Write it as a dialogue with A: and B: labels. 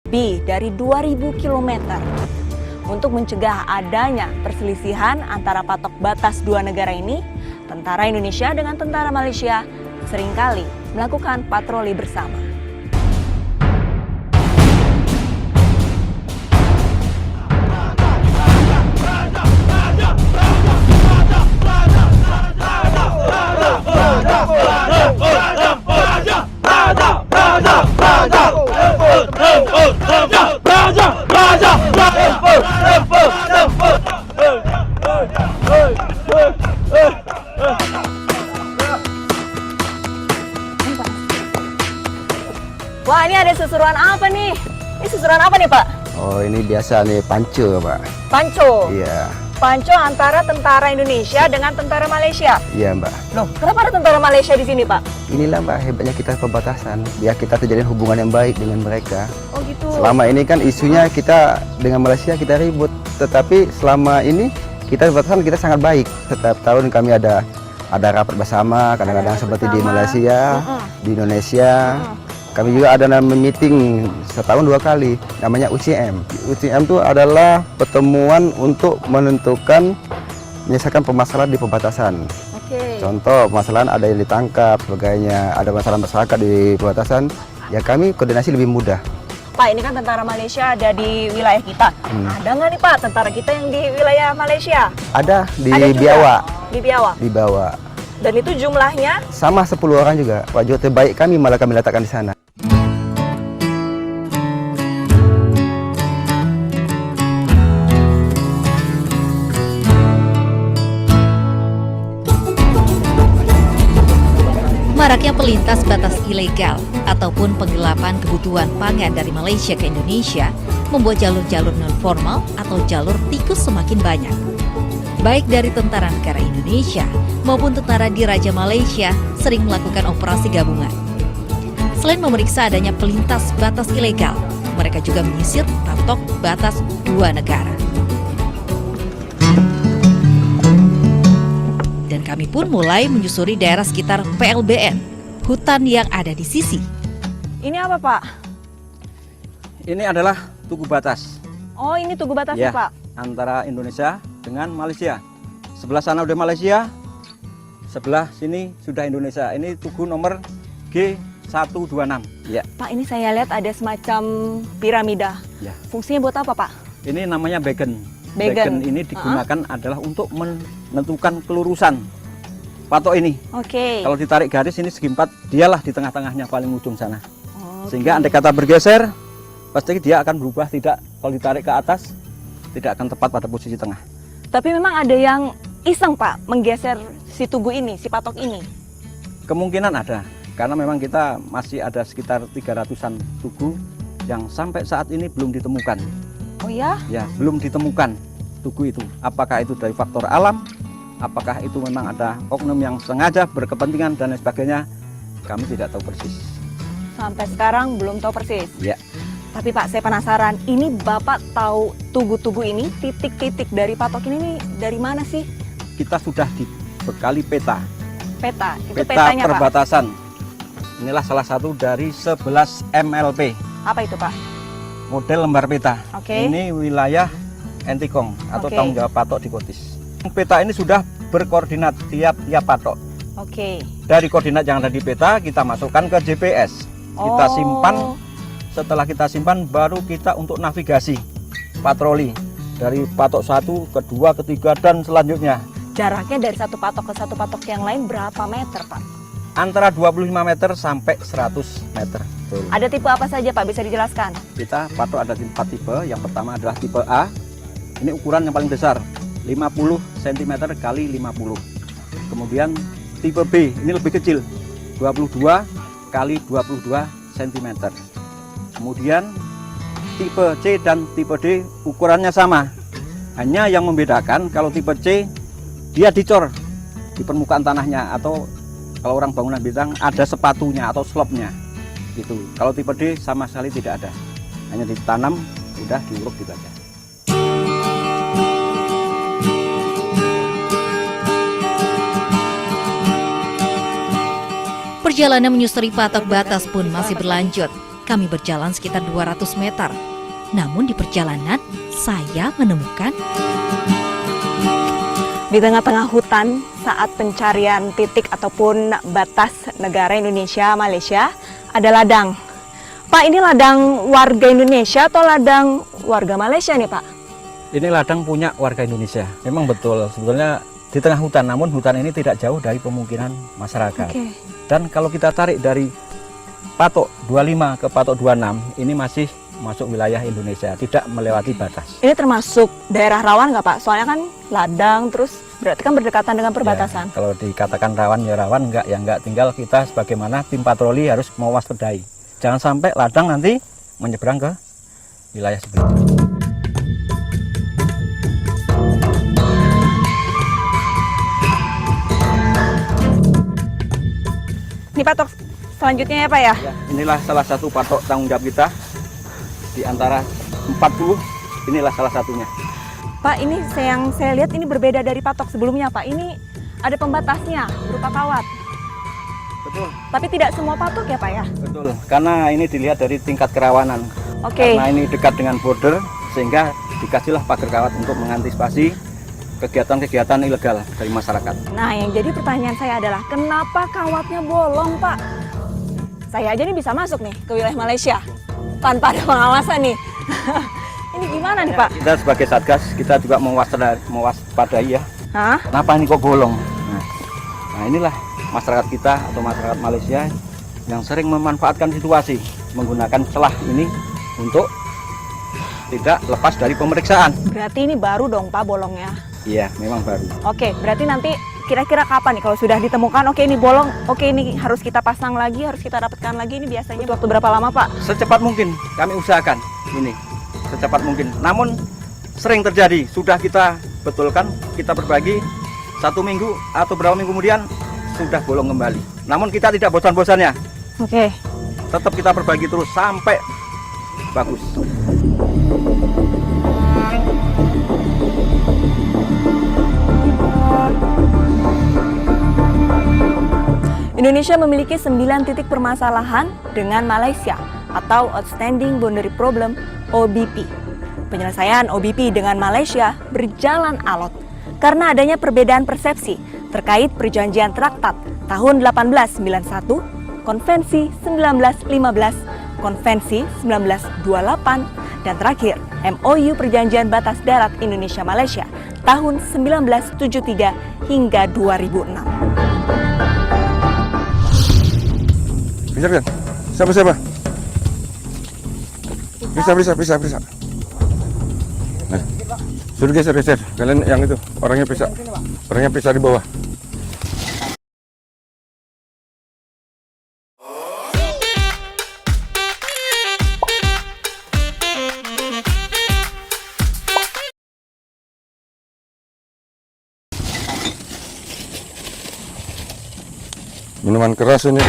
A: lebih dari 2.000 km. Untuk mencegah adanya perselisihan antara patok batas dua negara ini, tentara Indonesia dengan tentara Malaysia seringkali melakukan patroli bersama. Wah, ini ada seseruan apa nih? Ini seseruan apa nih, Pak?
B: Oh, ini biasa nih panco, Pak.
A: Panco?
B: Iya.
A: Panco antara tentara Indonesia dengan tentara Malaysia?
B: Iya, Mbak.
A: Loh, kenapa ada tentara Malaysia di sini, Pak?
B: Inilah, Mbak, hebatnya kita perbatasan. Biar kita terjalin hubungan yang baik dengan mereka.
A: Oh, gitu.
B: Selama ini kan isunya kita dengan Malaysia kita ribut. Tetapi selama ini kita perbatasan kita sangat baik. Setiap tahun kami ada rapat bersama, kadang-kadang seperti di Malaysia, di Indonesia. Kami juga ada meeting setahun 2 kali, namanya UCM. UCM itu adalah pertemuan untuk menentukan menyelesaikan permasalahan di perbatasan. Contoh, permasalahan ada yang ditangkap, sebagainya, ada masalah masyarakat di perbatasan, ya kami koordinasi lebih mudah.
A: Pak, ini kan tentara Malaysia ada di wilayah kita. Ada nggak nih, Pak, tentara kita yang di wilayah Malaysia?
B: Ada di
A: Biawak.
B: Biawak.
A: Di Biawak.
B: Di Biawak.
A: Dan itu jumlahnya?
B: Sama 10 orang juga. Prajurit terbaik kami malah kami letakkan di sana.
C: Maraknya pelintas batas ilegal ataupun penggelapan kebutuhan pangan dari Malaysia ke Indonesia membuat jalur-jalur non-formal atau jalur tikus semakin banyak. Baik dari tentara negara Indonesia maupun tentara Diraja Malaysia sering melakukan operasi gabungan. Selain memeriksa adanya pelintas batas ilegal, mereka juga menyisir patok batas dua negara. Dan kami pun mulai menyusuri daerah sekitar PLBN, hutan yang ada di sisi.
A: Ini apa, Pak?
D: Ini adalah tugu batas.
A: Oh, ini tugu batasnya,
D: Ya,
A: Pak?
D: antara Indonesia dengan Malaysia. Sebelah sana udah Malaysia, sebelah sini sudah Indonesia. Ini tugu nomor G126. Ya.
A: Pak, ini saya lihat ada semacam piramida.
D: Ya.
A: Fungsinya buat apa, Pak?
D: Ini namanya beacon.
A: Beacon.
D: Ini digunakan adalah untuk menentukan kelurusan patok ini.
A: Oke.
D: Kalau ditarik garis ini segi 4, dialah di tengah-tengahnya paling ujung sana. Sehingga andai kata bergeser, pasti dia akan berubah. Tidak, kalau ditarik ke atas, tidak akan tepat pada posisi tengah.
A: Tapi memang ada yang iseng, Pak, menggeser si tugu ini, si patok ini.
D: Kemungkinan ada, karena memang kita masih ada sekitar 300-an tugu yang sampai saat ini belum ditemukan.
A: Oh ya?
D: Ya, belum ditemukan tugu itu. Apakah itu dari faktor alam, apakah itu memang ada oknum yang sengaja berkepentingan dan lain sebagainya, kami tidak tahu persis.
A: Sampai sekarang belum tahu persis.
D: Ya.
A: Tapi Pak, saya penasaran, ini Bapak tahu tugu-tugu ini, titik-titik dari patok ini nih, dari mana sih?
D: Kita sudah dibekali peta.
A: Peta, itu
D: Peta
A: petanya, Pak?
D: perbatasan. Inilah salah satu dari 11 MLP.
A: Apa itu, Pak?
D: Model lembar peta.
A: Oke.
D: Ini wilayah Entikong atau
A: Oke.
D: tanggung jawab patok di Kotis. Peta ini sudah berkoordinat tiap patok.
A: Oke.
D: Dari koordinat yang ada di peta kita masukkan ke GPS. Kita
A: Oh.
D: simpan. Setelah kita simpan baru kita untuk navigasi patroli dari patok 1, kedua, ketiga dan selanjutnya.
A: Jaraknya dari satu patok ke satu patok yang lain berapa meter, Pak?
D: Antara 25 meter sampai 100 meter. Betul.
A: Ada tipe apa saja, Pak? Bisa dijelaskan?
D: Kita patok ada 4 tipe. Yang pertama adalah tipe A. Ini ukuran yang paling besar, 50 cm kali 50. Kemudian tipe B, ini lebih kecil, 22 kali 22 cm. Kemudian tipe C dan tipe D ukurannya sama. Hanya yang membedakan kalau tipe C dia dicor di permukaan tanahnya, atau kalau orang bangunan bintang ada sepatunya atau slopnya gitu. Kalau tipe D sama sekali tidak ada, hanya ditanam udah diuruk gitu aja.
C: Perjalanan menyusuri patok batas pun masih berlanjut. kami berjalan sekitar 200 meter. Namun di perjalanan, saya menemukan
A: Di tengah-tengah hutan saat pencarian titik ataupun batas negara Indonesia Malaysia ada ladang. Pak, ini ladang warga Indonesia atau ladang warga Malaysia nih, Pak?
D: Ini ladang punya warga Indonesia. Memang betul, sebetulnya di tengah hutan, namun hutan ini tidak jauh dari pemukiman masyarakat.
A: Oke.
D: Dan kalau kita tarik dari patok 25 ke patok 26, ini masih masuk wilayah Indonesia, tidak melewati batas.
A: Ini termasuk daerah rawan nggak, Pak? Soalnya kan ladang, terus berarti kan berdekatan dengan perbatasan.
D: Ya, kalau dikatakan rawan ya rawan, enggak ya enggak. Tinggal kita sebagaimana tim patroli harus mewaspadai. Jangan sampai ladang nanti menyeberang ke wilayah sebelah.
A: Ini patok selanjutnya ya, Pak ya?
D: Ya, inilah salah satu patok tanggung jawab kita di antara 40. Inilah salah satunya.
A: Pak, ini yang saya lihat ini berbeda dari patok sebelumnya, Pak. Ini ada pembatasnya berupa kawat.
D: Betul.
A: Tapi tidak semua patok ya, Pak ya?
D: Betul. Karena ini dilihat dari tingkat kerawanan.
A: Oke.
D: Karena ini dekat dengan border, sehingga dikasihlah pagar kawat untuk mengantisipasi kegiatan-kegiatan ilegal dari masyarakat.
A: Nah, yang jadi pertanyaan saya adalah kenapa kawatnya bolong, Pak? Saya aja nih bisa masuk nih ke wilayah Malaysia tanpa ada pengawasan nih. Ini gimana nih, Pak?
D: Kita sebagai Satgas, kita juga mewaspadai ya.
A: Hah?
D: Kenapa ini kok bolong? Nah, inilah masyarakat kita atau masyarakat Malaysia yang sering memanfaatkan situasi menggunakan celah ini untuk tidak lepas dari pemeriksaan.
A: Berarti ini baru dong, Pak, bolongnya.
D: Iya, memang baru.
A: Oke, berarti nanti kira-kira kapan nih kalau sudah ditemukan, oke ini bolong, oke ini harus kita pasang lagi, harus kita dapatkan lagi, ini biasanya butuh waktu berapa lama, Pak?
D: Secepat mungkin kami usahakan ini, secepat mungkin. Namun sering terjadi, sudah kita betulkan, kita berbagi 1 minggu atau berapa minggu kemudian sudah bolong kembali. Namun kita tidak bosan-bosannya,
A: Oke.
D: tetap kita berbagi terus sampai bagus.
A: Indonesia memiliki 9 titik permasalahan dengan Malaysia atau Outstanding Boundary Problem OBP. Penyelesaian OBP dengan Malaysia berjalan alot karena adanya perbedaan persepsi terkait perjanjian traktat tahun 1891, Konvensi 1915, Konvensi 1928, dan terakhir MOU Perjanjian Batas Darat Indonesia-Malaysia tahun 1973 hingga 2006.
E: Bisa kan? Siapa? Bisa. Nah, suruh geser. Kalian yang itu, orangnya bisa di bawah. Minuman keras ini.